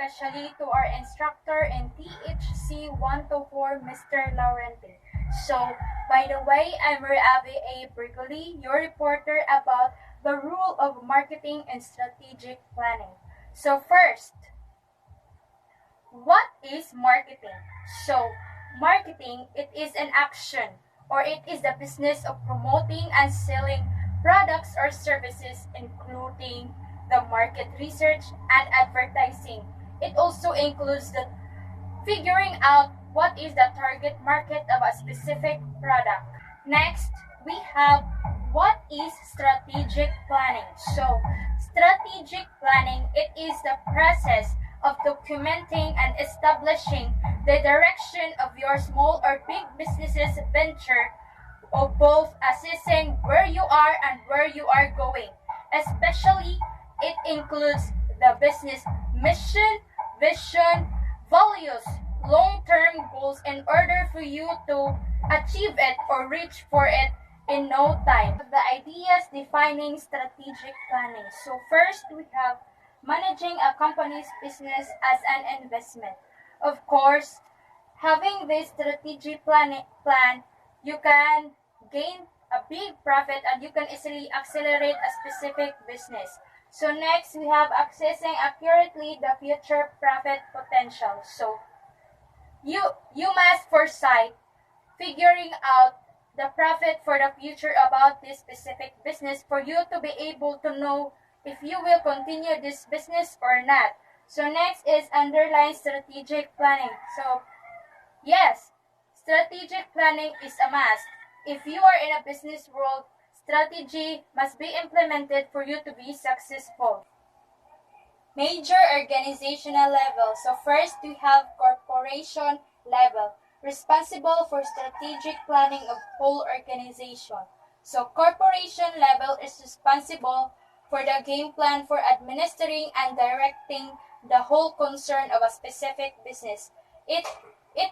especially to our instructor in THC124 Mr. Laurenti. So, by the way, I'm Ave Brigoli, your reporter about the rule of marketing and strategic planning. So first, what is marketing? So, marketing, it is an action or it is the business of promoting and selling products or services including the market research and advertising. It also includes the figuring out what is the target market of a specific product. Next, we have what is strategic planning. So, strategic planning, it is the process of documenting and establishing the direction of your small or big business's venture, of both assessing where you are and where you are going. Especially, it includes the business mission, vision, values, long-term goals in order for you to achieve it or reach for it in no time. The ideas defining strategic planning. So first, we have managing a company's business as an investment. Of course, having this strategic plan, you can gain a big profit and you can easily accelerate a specific business. So next, we have accessing accurately the future profit potential. So you must foresight figuring out the profit for the future about this specific business for you to be able to know if you will continue this business or not. So next is underline strategic planning. So yes, strategic planning is a must. If you are in a business world, strategy must be implemented for you to be successful. Major organizational level. So first we have corporation level, responsible for strategic planning of whole organization. So corporation level is responsible for the game plan for administering and directing the whole concern of a specific business. It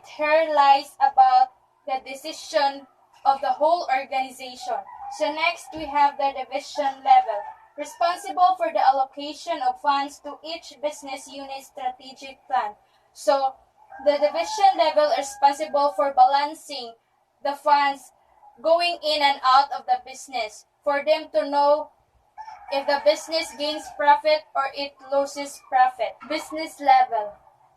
here lies about the decision of the whole organization. So next we have the division level, responsible for the allocation of funds to each business unit strategic plan. So the division level is responsible for balancing the funds going in and out of the business for them to know if the business gains profit or it loses profit. Business level,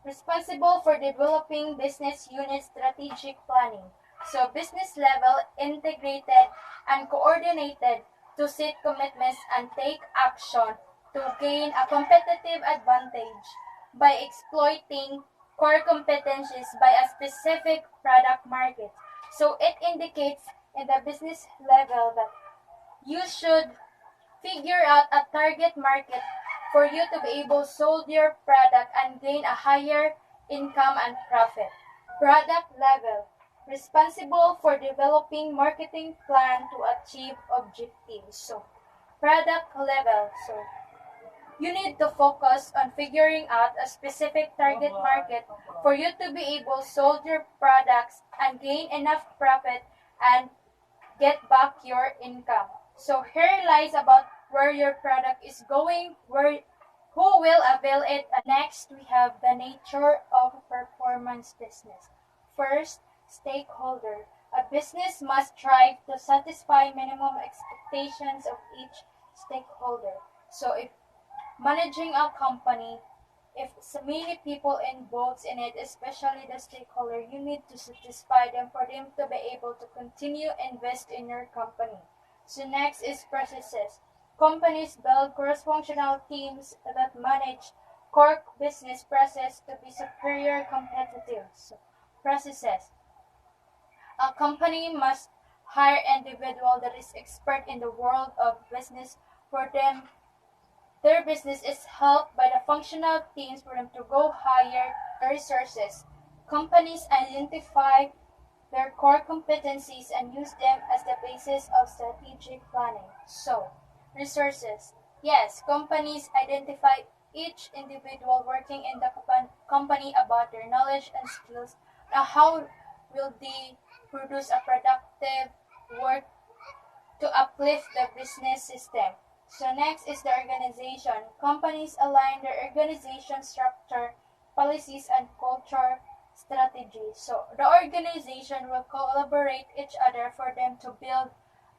responsible for developing business unit strategic planning. So business level, integrated and coordinated to set commitments and take action to gain a competitive advantage by exploiting core competencies by a specific product market. So it indicates in the business level that you should figure out a target market for you to be able to sell your product and gain a higher income and profit. Product level, responsible for developing marketing plan to achieve objectives. So, product level. So, you need to focus on figuring out a specific target market for you to be able to sell your products and gain enough profit and get back your income. So here lies about where your product is going, who will avail it. Next, we have the nature of performance business. First, stakeholder. A business must strive to satisfy minimum expectations of each stakeholder. So if managing a company, if so many people involved in it, especially the stakeholder, you need to satisfy them for them to be able to continue invest in your company. So next is processes. Companies build cross-functional teams that manage core business process to be superior competitive. So, processes. A company must hire individual that is expert in the world of business for them. Their business is helped by the functional teams for them to go hire resources. Companies identify their core competencies and use them as the basis of strategic planning. So, resources. Yes, companies identify each individual working in the company about their knowledge and skills. How will they produce a productive work to uplift the business system? So next is the organization. Companies align their organization structure policies, and culture strategy. So the organization will collaborate each other for them to build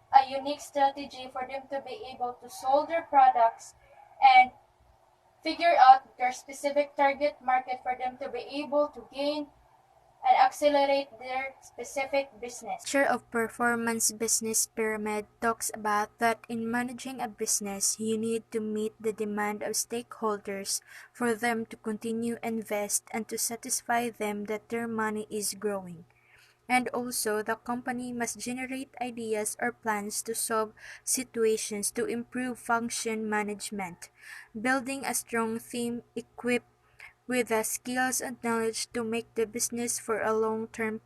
a unique strategy for them to be able to sold their products and figure out their specific target market for them to be able to gain and accelerate their specific business. Structure of Performance Business Pyramid talks about that in managing a business, you need to meet the demand of stakeholders for them to continue invest and to satisfy them that their money is growing. And also, the company must generate ideas or plans to solve situations to improve function management, building a strong team equipped with the skills and knowledge to make the business for a long-term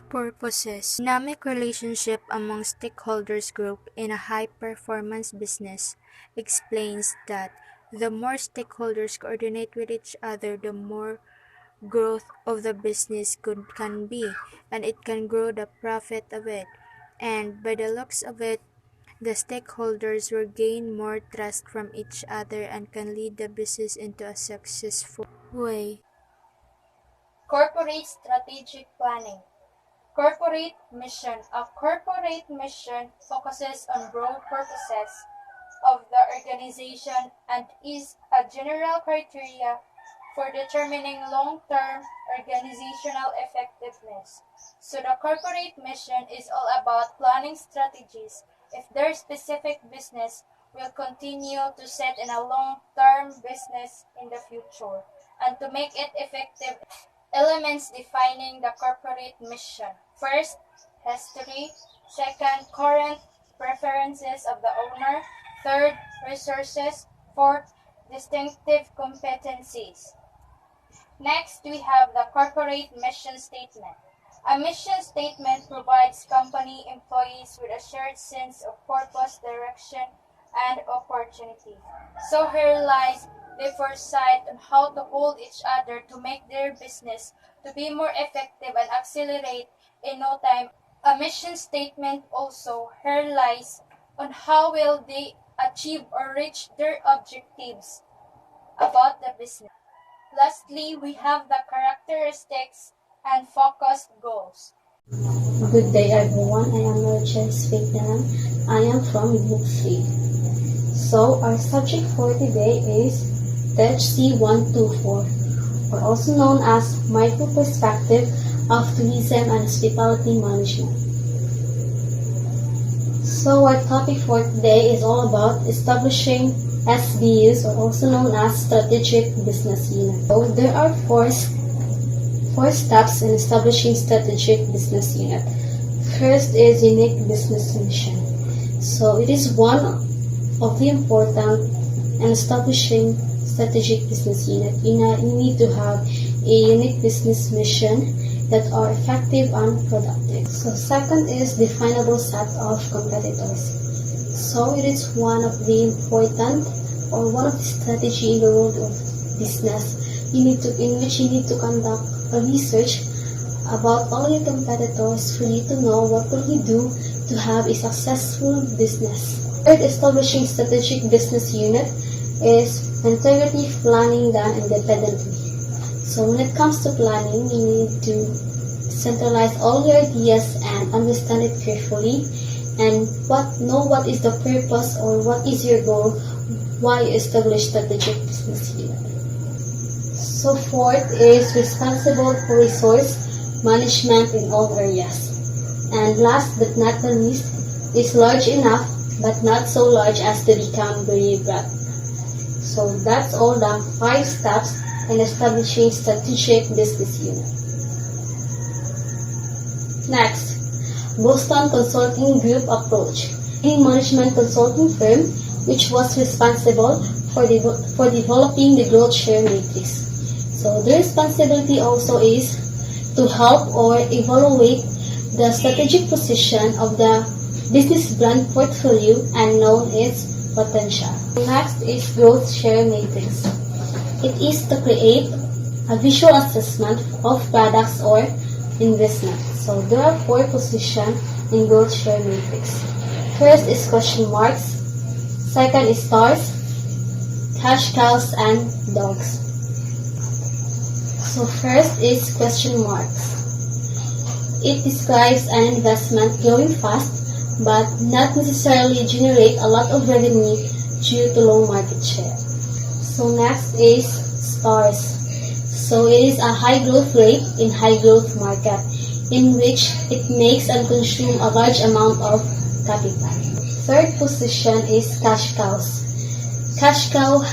purposes. Dynamic relationship among stakeholders group in a high-performance business explains that the more stakeholders coordinate with each other, the more growth of the business can be, and it can grow the profit of it. And by the looks of it, the stakeholders will gain more trust from each other and can lead the business into a successful way. Corporate strategic planning. Corporate mission. A corporate mission focuses on broad purposes of the organization and is a general criteria for determining long-term organizational effectiveness. So the corporate mission is all about planning strategies if their specific business will continue to set in a long-term business in the future and to make it effective. Elements defining the corporate mission. First, history. Second, current preferences of the owner. Third, resources. Fourth, distinctive competencies. Next, we have the corporate mission statement. A mission statement provides company employees with a shared sense of purpose, direction, and opportunity. So here lies the foresight on how to hold each other to make their business to be more effective and accelerate in no time. A mission statement also here lies on how will they achieve or reach their objectives about the business. Lastly, we have the characteristics and focused goals. Good day everyone, I am Charisse. I am from Group 3. So our subject for today is THC124, or also known as Micro Perspective of Tourism and Hospitality Management. So our topic for today is all about establishing SBUs, or also known as Strategic Business Unit. So there are four steps in establishing Strategic Business Unit. First is unique business mission. So it is one of the important in establishing strategic business unit. You need to have a unique business mission that are effective and productive. So second is definable set of competitors. So it is one of the important or one of the strategy in the world of business in which you need to conduct a research about all your competitors for you to know what will you do to have a successful business. Third, establishing strategic business unit is integrative planning done independently. So when it comes to planning, you need to centralize all your ideas and understand it carefully and know what is the purpose or what is your goal, why you establish strategic business unit. So fourth is responsible for resource management in all areas. And last but not the least is large enough but not so large as to become very broad. So that's all the 5 steps in establishing strategic business unit. Next, Boston Consulting Group approach. A management consulting firm which was responsible for developing the growth share matrix. So the responsibility also is to help or evaluate the strategic position of the business brand portfolio and know its potential. Next is growth share matrix. It is to create a visual assessment of products or investment. So there are 4 positions in growth share matrix. First is question marks. Second is stars, cash cows, and dogs. So first is question marks. It describes an investment growing fast but not necessarily generate a lot of revenue due to low market share. So next is stars. So it is a high growth rate in high growth market in which it makes and consumes a large amount of capital. Third position is cash cows. Cash cows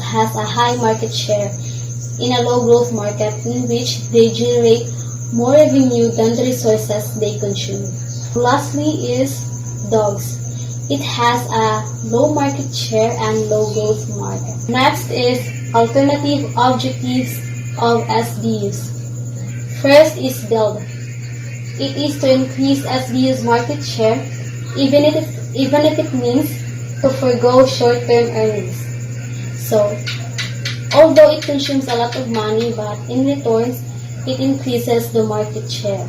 has a high market share in a low growth market in which they generate more revenue than the resources they consume. Lastly is dogs. It has a low market share and low growth market. Next is alternative objectives of SDUs. First is build. It is to increase SDU's market share even if it means to forgo short-term earnings. So, although it consumes a lot of money, but in return, it increases the market share.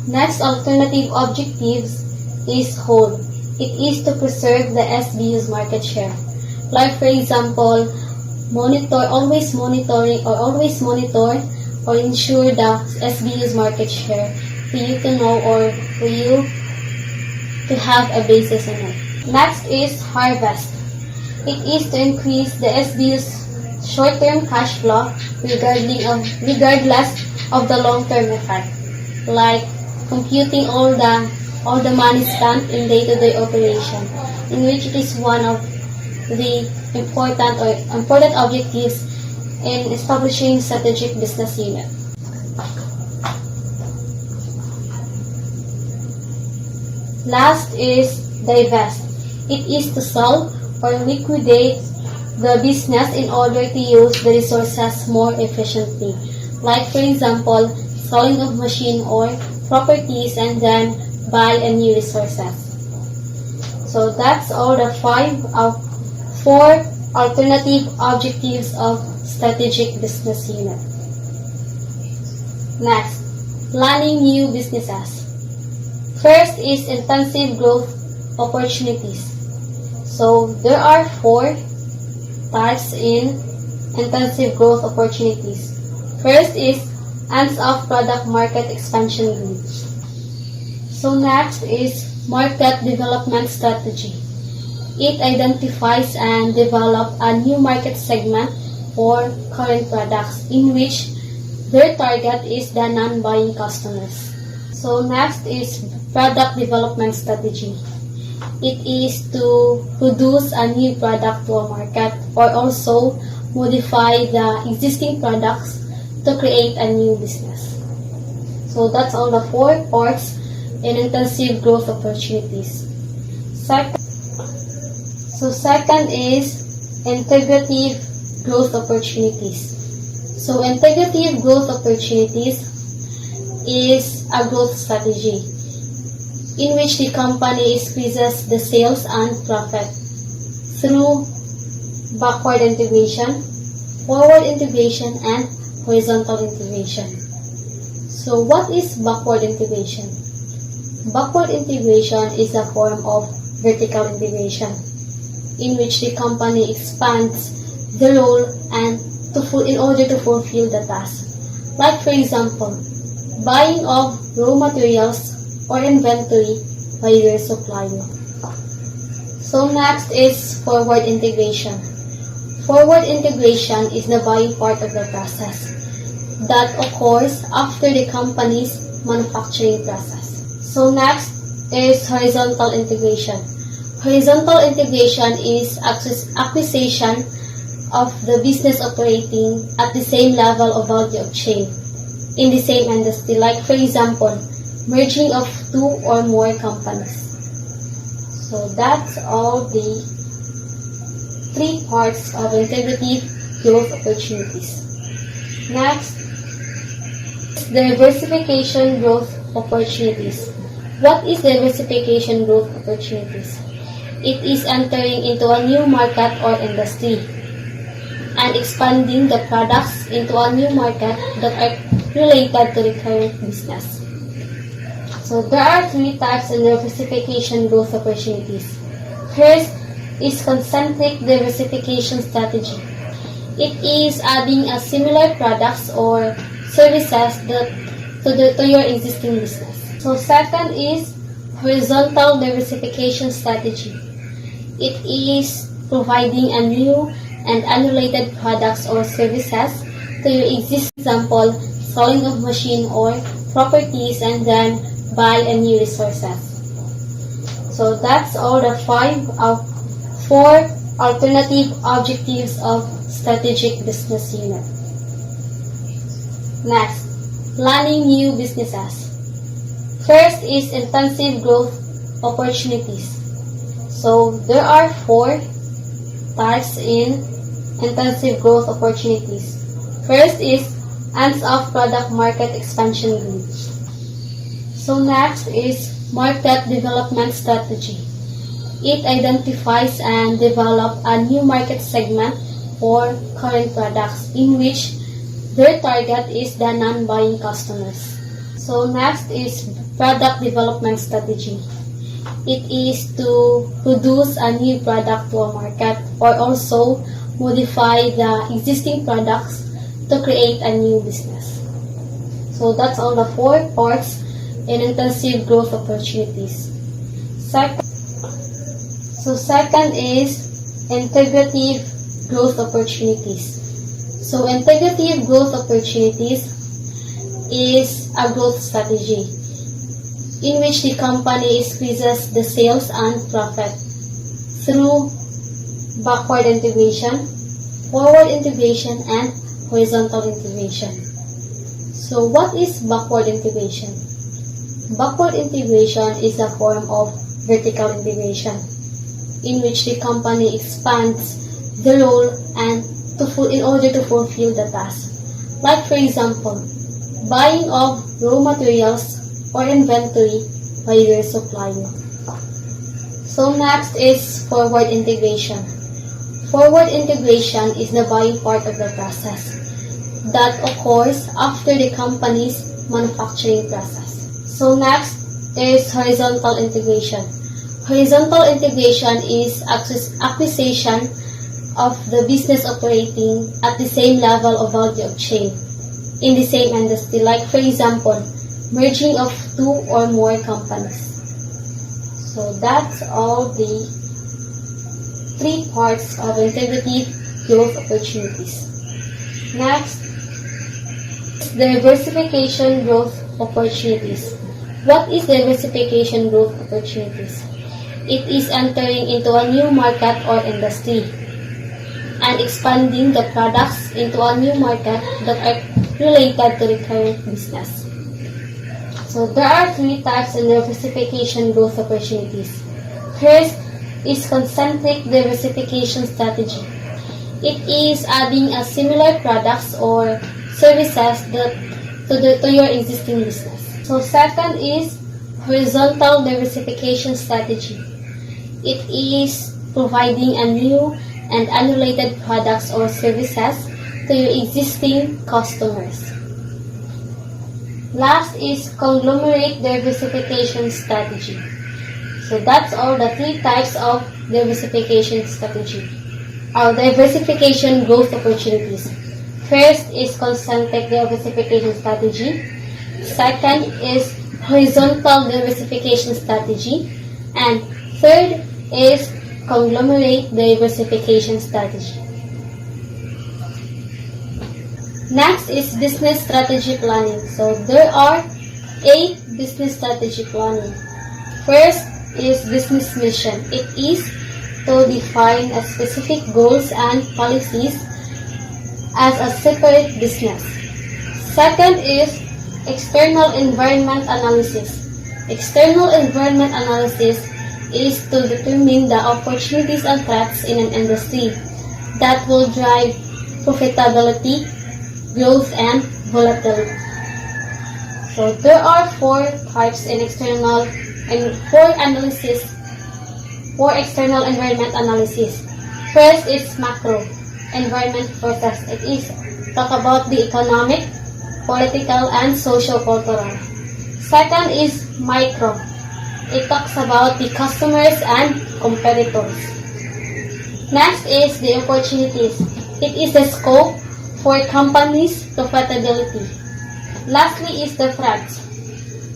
Next alternative objectives is hold. It is to preserve the SBU's market share. Like for example, always monitor or ensure the SBU's market share for you to know or for you to have a basis on it. Next is harvest. It is to increase the SBU's short-term cash flow regardless of the long-term effect, like computing all the money spent in day-to-day operation, in which it is one of the important objectives in establishing strategic business unit. Last is divest. It is to sell or liquidate the business in order to use the resources more efficiently. Like for example, selling of machine or properties and then buy a new resources. So that's all the 4 alternative objectives of strategic business unit. Next, planning new businesses. First is intensive growth opportunities. So there are 4 types in intensive growth opportunities. First is hands-off product market expansion grid. So next is market development strategy. It identifies and develops a new market segment for current products in which their target is the non-buying customers. So next is product development strategy. It is to produce a new product to a market or also modify the existing products to create a new business. So that's all the 4 parts in intensive growth opportunities. Second is integrative growth opportunities. So integrative growth opportunities is a growth strategy in which the company increases the sales and profit through backward integration, forward integration, and horizontal integration. So what is backward integration? Backward integration is a form of vertical integration in which the company expands the role and in order to fulfill the task. Like for example, buying of raw materials or inventory by their supplier. So next is forward integration. Forward integration is the buying part of the process that occurs after the company's manufacturing process. So next is horizontal integration. Horizontal integration is acquisition of the business operating at the same level of value of chain in the same industry. Like for example, merging of 2 or more companies. So that's all the 3 parts of integrative growth opportunities. Next, diversification growth opportunities. What is diversification growth opportunities? It is entering into a new market or industry and expanding the products into a new market that are related to the current business. So there are 3 types of diversification growth opportunities. First is concentric diversification strategy. It is adding a similar products or services to your existing business. So second is horizontal diversification strategy. It is providing a new and unrelated products or services to your existing, example, selling of machine or properties and then buy a new resources. So that's all the 4 alternative objectives of strategic business unit. Next, planning new businesses. First is intensive growth opportunities. So there are 4 types in intensive growth opportunities. First is hands-off product market expansion groups. So next is market development strategy. It identifies and develops a new market segment for current products in which their target is the non-buying customers. So next is product development strategy. It is to produce a new product to a market or also modify the existing products to create a new business. So that's all the 4 parts in intensive growth opportunities. Second is integrative growth opportunities. So integrative growth opportunities is a growth strategy in which the company increases the sales and profit through backward integration, forward integration, and horizontal integration. So what is backward integration? Backward integration is a form of vertical integration in which the company expands the role and in order to fulfill the task. Like for example, buying of raw materials or inventory by your supplier. So next is forward integration. Forward integration is the buying part of the process that occurs after the company's manufacturing process. So next is horizontal integration. Horizontal integration is acquisition of the business operating at the same level of value of chain in the same industry. Like for example, merging of 2 or more companies. So that's all the 3 parts of integrative growth opportunities. Next, diversification growth opportunities. What is diversification growth opportunities? It is entering into a new market or industry and expanding the products into a new market that are related to the current business. So there are 3 types in diversification growth opportunities. First is concentric diversification strategy. It is adding a similar products or services to your existing business. So second is horizontal diversification strategy. It is providing a new and unrelated products or services to your existing customers. Last is conglomerate diversification strategy. So that's all the 3 types of diversification strategy. Our diversification growth opportunities. First is concentric diversification strategy. Second is horizontal diversification strategy. And third is conglomerate diversification strategy. Next is business strategy planning. So there are 8 business strategy planning. First is business mission. It is to define a specific goals and policies as a separate business. Second is external environment analysis. External environment analysis is to determine the opportunities and threats in an industry that will drive profitability, growth, and volatility. So there are 4 types in external and 4 external environment analysis. First is macro environment process. It is talk about the economic, political, and social-cultural. Second is micro. It talks about the customers and competitors. Next is the opportunities. It is the scope for companies' profitability. Lastly is the threats.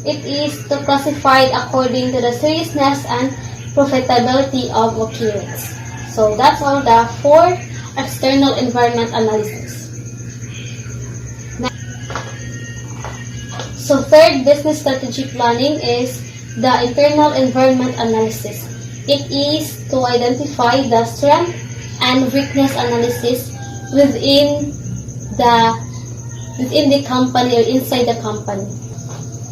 It is to classified according to the seriousness and profitability of occurrence. So that's all the 4 external environment analysis. So third business strategy planning is the internal environment analysis. It is to identify the strength and weakness analysis within the company or inside the company.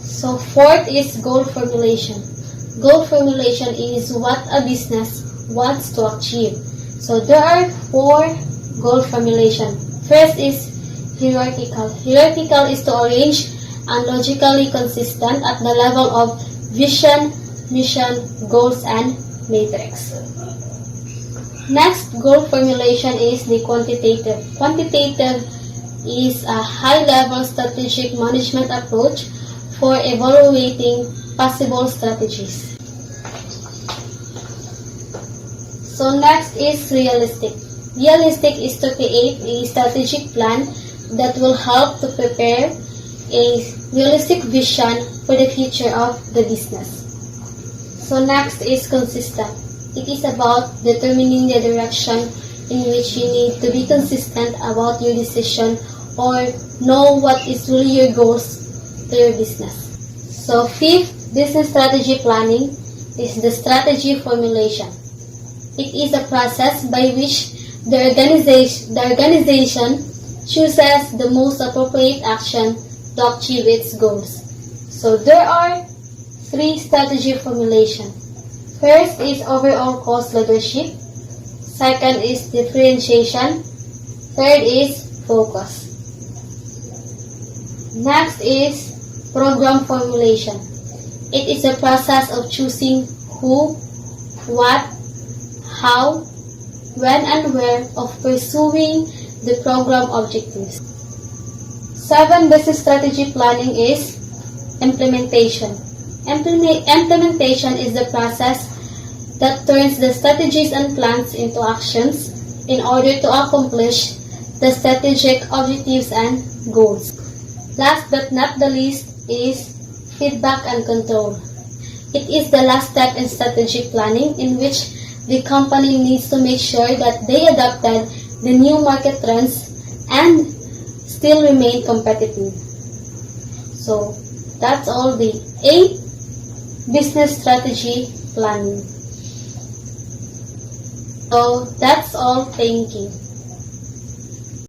So fourth is goal formulation. Goal formulation is what a business wants to achieve. So there are 4 goal formulation. First is hierarchical. Hierarchical is to arrange and logically consistent at the level of vision, mission, goals, and matrix. Next goal formulation is the quantitative. Quantitative is a high-level strategic management approach for evaluating possible strategies. So next is realistic. Realistic is to create a strategic plan that will help to prepare a realistic vision for the future of the business. So next is consistent. It is about determining the direction in which you need to be consistent about your decision or know what is really your goals to your business. So fifth business strategy planning is the strategy formulation. It is a process by which the organization chooses the most appropriate action to achieve its goals. So there are 3 strategy formulation. First is overall cost leadership. Second is differentiation. Third is focus. Next is program formulation. It is a process of choosing who, what, how, when, and where of pursuing the program objectives. 7 business strategy planning is implementation. Implementation is the process that turns the strategies and plans into actions in order to accomplish the strategic objectives and goals. Last but not the least is feedback and control. It is the last step in strategic planning in which the company needs to make sure that they adopted the new market trends and still remain competitive. So that's all the 8 business strategy planning. So that's all. Thank you.